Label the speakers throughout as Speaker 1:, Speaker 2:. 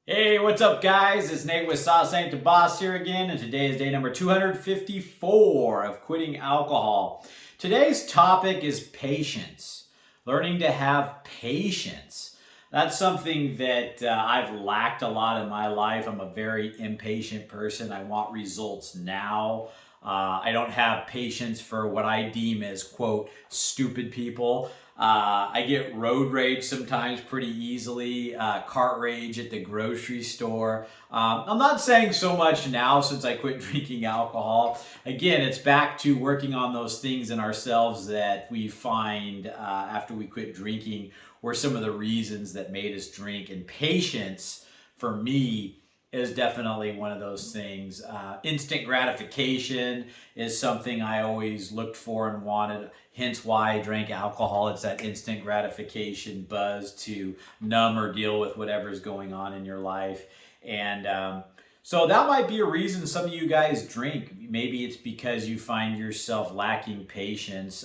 Speaker 1: Hey, what's up, guys? It's Nate with Sauce Ain't the Boss here again, and today is day number 254 of quitting alcohol. Today's topic is patience, learning to have patience. That's something that I've lacked a lot in my life. I'm a very impatient person. I want results now. I don't have patience for what I deem as, quote, stupid people. I get road rage sometimes pretty easily, cart rage at the grocery store. I'm not saying so much now since I quit drinking alcohol. Again, it's back to working on those things in ourselves that we find after we quit drinking were some of the reasons that made us drink. And patience, for me, is definitely one of those things. Instant gratification is something I always looked for and wanted, hence why I drank alcohol. It's that instant gratification buzz to numb or deal with whatever's going on in your life. And so that might be a reason some of you guys drink. Maybe it's because you find yourself lacking patience.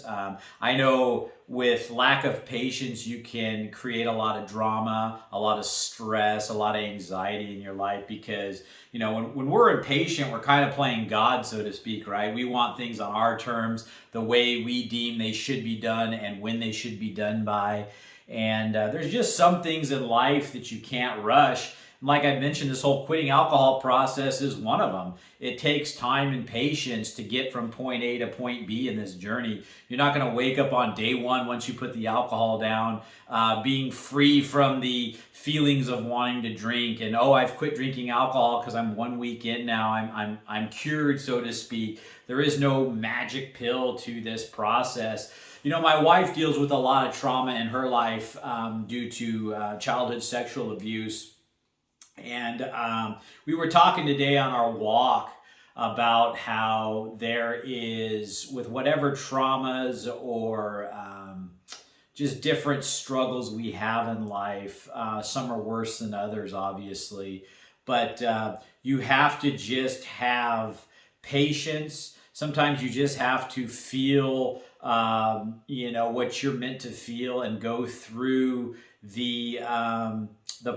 Speaker 1: I know with lack of patience, you can create a lot of drama, a lot of stress, a lot of anxiety in your life because, when we're impatient, we're kind of playing God, so to speak, right? We want things on our terms, the way we deem they should be done and when they should be done by. And there's just some things in life that you can't rush. Like I mentioned, this whole quitting alcohol process is one of them. It takes time and patience to get from point A to point B in this journey. You're not going to wake up on day one once you put the alcohol down, being free from the feelings of wanting to drink and I've quit drinking alcohol because I'm 1 week in now. I'm cured, so to speak. There is no magic pill to this process. My wife deals with a lot of trauma in her life due to childhood sexual abuse. And we were talking today on our walk about how there is, with whatever traumas or just different struggles we have in life, some are worse than others, obviously, but you have to just have patience. Sometimes you just have to feel, what you're meant to feel and go through the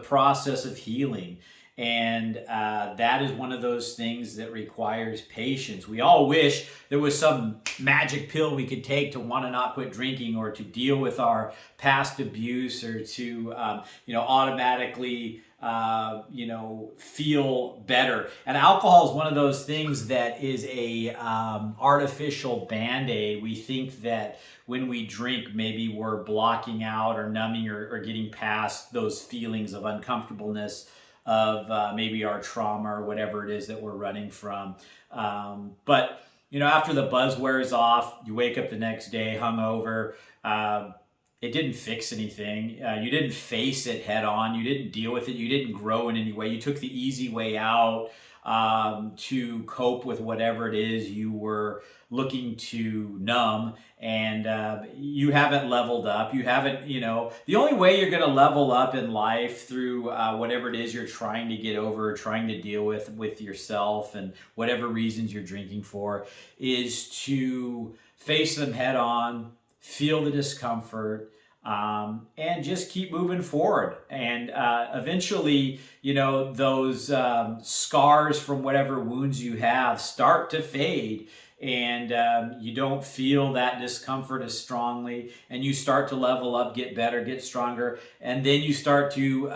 Speaker 1: process of healing. And that is one of those things that requires patience. We all wish there was some magic pill we could take to want to not quit drinking or to deal with our past abuse or to, automatically, feel better. And alcohol is one of those things that is a artificial Band-Aid. We think that when we drink, maybe we're blocking out or numbing or getting past those feelings of uncomfortableness of maybe our trauma or whatever it is that we're running from. But after the buzz wears off, you wake up the next day hungover. It didn't fix anything. You didn't face it head on. You didn't deal with it. You didn't grow in any way. You took the easy way out to cope with whatever it is you were looking to numb, and you haven't leveled up. You haven't, the only way you're going to level up in life through whatever it is you're trying to get over, trying to deal with yourself and whatever reasons you're drinking for, is to face them head on, feel the discomfort, and just keep moving forward. And eventually, those scars from whatever wounds you have start to fade, and you don't feel that discomfort as strongly, and you start to level up, get better, get stronger, and then you start to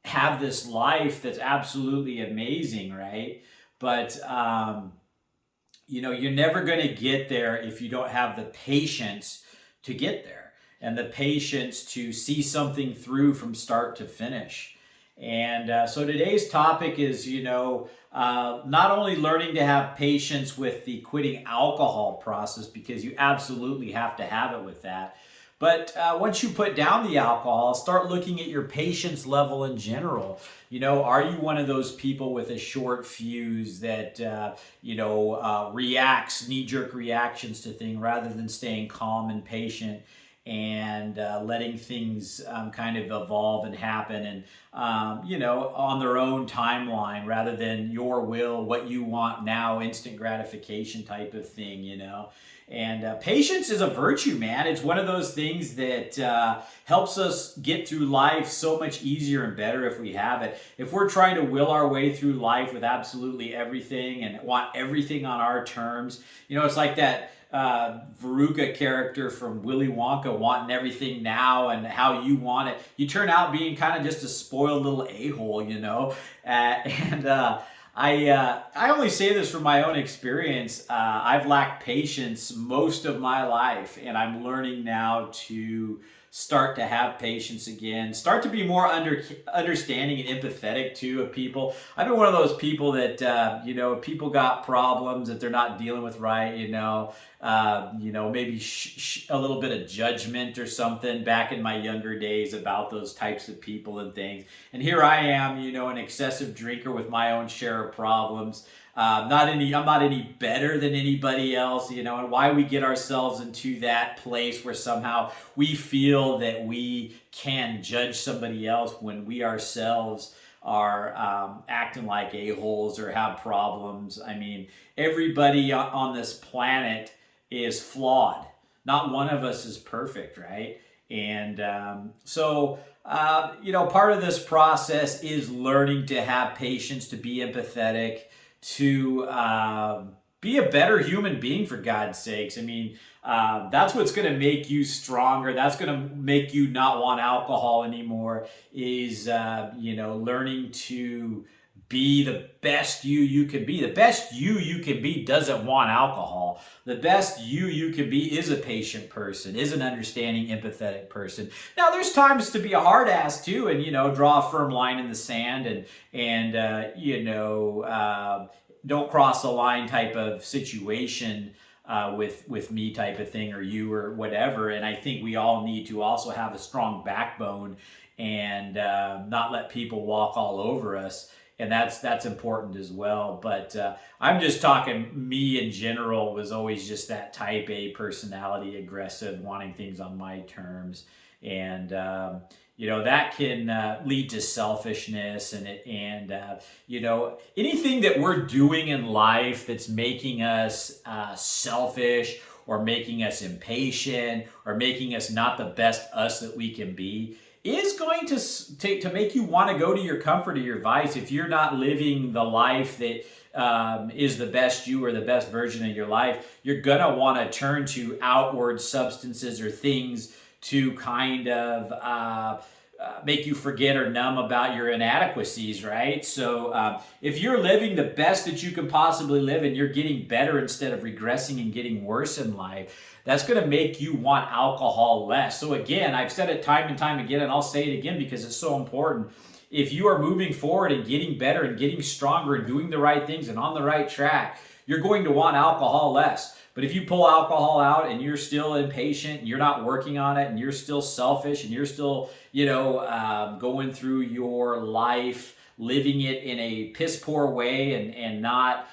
Speaker 1: have this life that's absolutely amazing, right? But you're never going to get there if you don't have the patience to get there and the patience to see something through from start to finish. And so today's topic is, not only learning to have patience with the quitting alcohol process, because you absolutely have to have it with that, but once you put down the alcohol, start looking at your patience level in general. Are you one of those people with a short fuse that, reacts, knee-jerk reactions to things rather than staying calm and patient and letting things kind of evolve and happen, and on their own timeline, rather than your will, what you want now, instant gratification type of thing. And patience is a virtue, man. It's one of those things that helps us get through life so much easier and better if we have it. If we're trying to will our way through life with absolutely everything and want everything on our terms, it's like that Veruca character from Willy Wonka, wanting everything now and how you want it. You turn out being kind of just a spoiled little a-hole, I only say this from my own experience. I've lacked patience most of my life, and I'm learning now to start to have patience again, start to be more understanding and empathetic too of people. I've been one of those people that, people got problems that they're not dealing with right, maybe a little bit of judgment or something back in my younger days about those types of people and things. And here I am, an excessive drinker with my own share of problems. I'm not any better than anybody else, and why we get ourselves into that place where somehow we feel that we can judge somebody else when we ourselves are acting like a-holes or have problems. I mean, everybody on this planet is flawed. Not one of us is perfect, right? And part of this process is learning to have patience, to be empathetic, to be a better human being, for God's sakes. I mean, that's what's going to make you stronger. That's going to make you not want alcohol anymore, is, learning to be the best you can be. The best you can be doesn't want alcohol. The best you can be is a patient person, is an understanding, empathetic person. Now, there's times to be a hard ass too, and draw a firm line in the sand, and don't cross the line type of situation with me type of thing, or you, or whatever. And I think we all need to also have a strong backbone and not let people walk all over us. And that's important as well. But I'm just talking, me in general was always just that type A personality, aggressive, wanting things on my terms. And, that can lead to selfishness and anything that we're doing in life that's making us selfish, or making us impatient, or making us not the best us that we can be, is going to make you want to go to your comfort or your vice. If you're not living the life that is the best you, or the best version of your life, you're going to want to turn to outward substances or things to kind of make you forget or numb about your inadequacies, right? So if you're living the best that you can possibly live, and you're getting better instead of regressing and getting worse in life, that's going to make you want alcohol less. So again, I've said it time and time again, and I'll say it again because it's so important. If you are moving forward and getting better and getting stronger and doing the right things and on the right track, you're going to want alcohol less. But if you pull alcohol out and you're still impatient and you're not working on it and you're still selfish and you're still, going through your life, living it in a piss poor way and not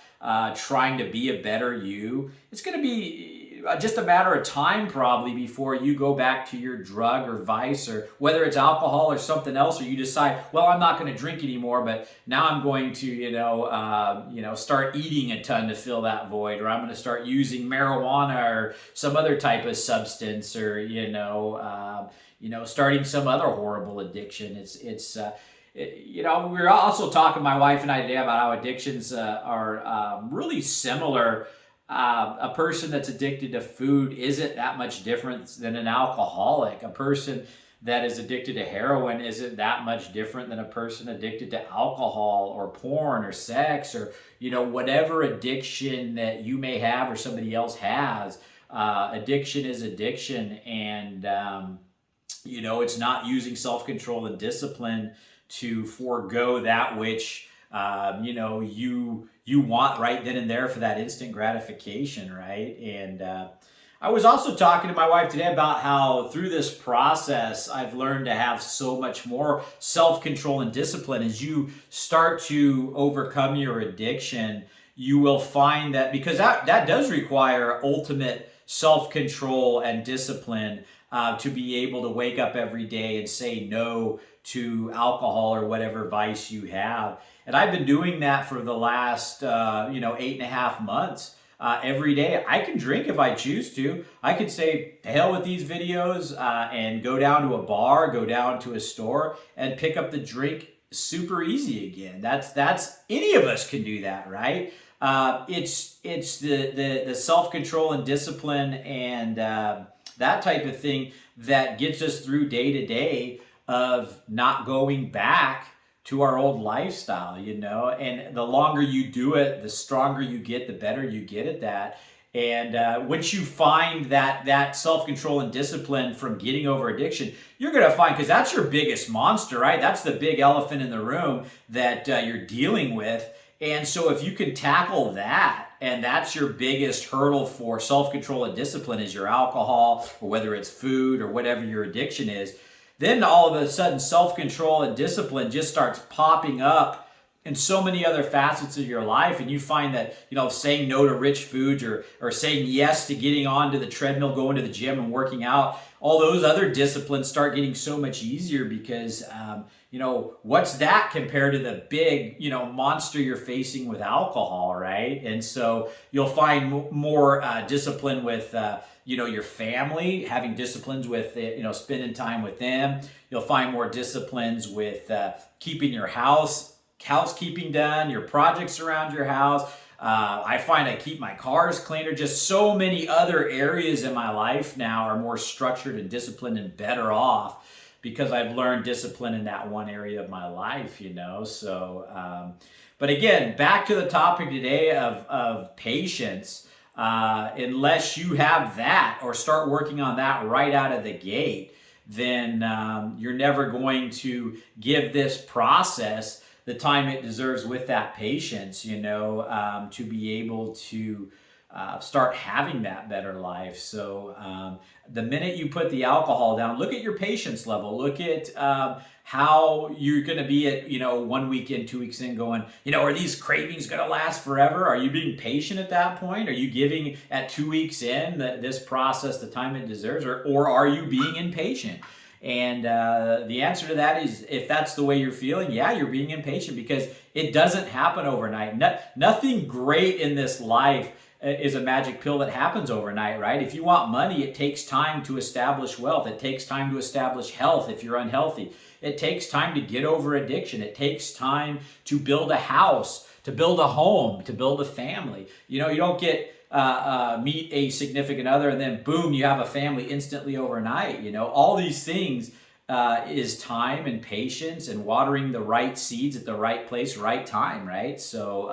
Speaker 1: trying to be a better you, it's going to be just a matter of time probably before you go back to your drug or vice, or whether it's alcohol or something else, or you decide, well, I'm not going to drink anymore, but now I'm going to, start eating a ton to fill that void, or I'm going to start using marijuana or some other type of substance, or, starting some other horrible addiction. We were also talking, my wife and I, today, about how addictions are really similar. A person that's addicted to food isn't that much different than an alcoholic. A person that is addicted to heroin isn't that much different than a person addicted to alcohol or porn or sex, or whatever addiction that you may have or somebody else has. Addiction is addiction, and it's not using self-control and discipline to forego that which you want right then and there for that instant gratification, right? And I was also talking to my wife today about how through this process, I've learned to have so much more self-control and discipline. As you start to overcome your addiction, you will find that, because that does require ultimate self-control and discipline. to be able to wake up every day and say no to alcohol or whatever vice you have. And I've been doing that for the last, 8.5 months. Every day. I can drink if I choose to. I could say, to hell with these videos, and go down to a bar, go down to a store, and pick up the drink super easy again. That's any of us can do that, right? It's the self-control and discipline and that type of thing that gets us through day to day of not going back to our old lifestyle, and the longer you do it, the stronger you get, the better you get at that. And once you find that self-control and discipline from getting over addiction, you're going to find, because that's your biggest monster, right? That's the big elephant in the room that you're dealing with. And so if you can tackle that, and that's your biggest hurdle for self-control and discipline is your alcohol, or whether it's food or whatever your addiction is, then all of a sudden self-control and discipline just starts popping up in so many other facets of your life. And you find that, saying no to rich foods or saying yes to getting onto the treadmill, going to the gym and working out, all those other disciplines start getting so much easier because, what's that compared to the big, monster you're facing with alcohol, right? And so you'll find more discipline with, your family, having disciplines with, spending time with them. You'll find more disciplines with keeping your housekeeping done, your projects around your house. I find I keep my cars cleaner. Just so many other areas in my life now are more structured and disciplined and better off because I've learned discipline in that one area of my life, So, but again, back to the topic today of patience. Unless you have that or start working on that right out of the gate, then you're never going to give this process the time it deserves with that patience, to be able to start having that better life. So the minute you put the alcohol down, look at your patience level. Look at how you're going to be at, 1 week in, 2 weeks in going, are these cravings going to last forever? Are you being patient at that point? Are you giving at 2 weeks in this process the time it deserves, or are you being impatient? And the answer to that is, if that's the way you're feeling, yeah, you're being impatient because it doesn't happen overnight. Nothing great in this life is a magic pill that happens overnight, right? If you want money, it takes time to establish wealth. It takes time to establish health if you're unhealthy. It takes time to get over addiction. It takes time to build a house, to build a home, to build a family. You don't get meet a significant other and then boom, you have a family instantly overnight. All these things is time and patience and watering the right seeds at the right place, right time, right? So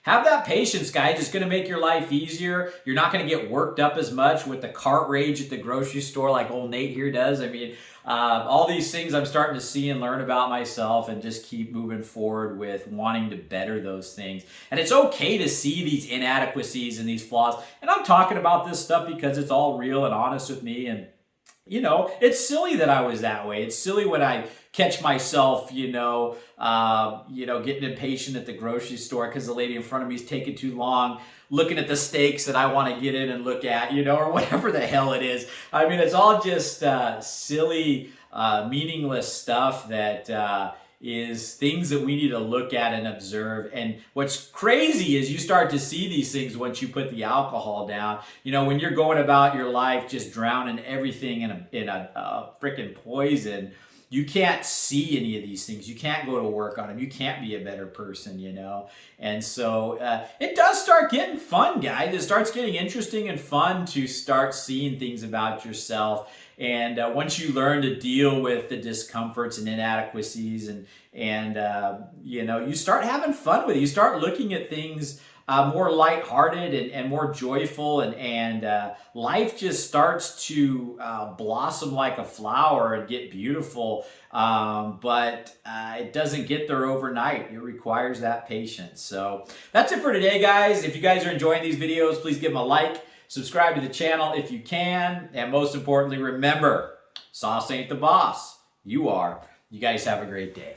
Speaker 1: have that patience, guys. It's going to make your life easier. You're not going to get worked up as much with the cart rage at the grocery store like old Nate here does. I mean, all these things I'm starting to see and learn about myself and just keep moving forward with wanting to better those things. And it's okay to see these inadequacies and these flaws. And I'm talking about this stuff because it's all real and honest with me. And it's silly that I was that way. It's silly when I catch myself, getting impatient at the grocery store because the lady in front of me is taking too long, looking at the steaks that I want to get in and look at, or whatever the hell it is. I mean, it's all just silly, meaningless stuff that is things that we need to look at and observe. And what's crazy is you start to see these things once you put the alcohol down. When you're going about your life just drowning everything in a freaking poison, you can't see any of these things. You can't go to work on them. You can't be a better person, And so it does start getting fun, guys. It starts getting interesting and fun to start seeing things about yourself. And once you learn to deal with the discomforts and inadequacies and you start having fun with it. You start looking at things more lighthearted and more joyful, and life just starts to blossom like a flower and get beautiful. But it doesn't get there overnight. It requires that patience. So that's it for today, guys. If you guys are enjoying these videos, please give them a like. Subscribe to the channel if you can. And most importantly, remember, sauce ain't the boss. You are. You guys have a great day.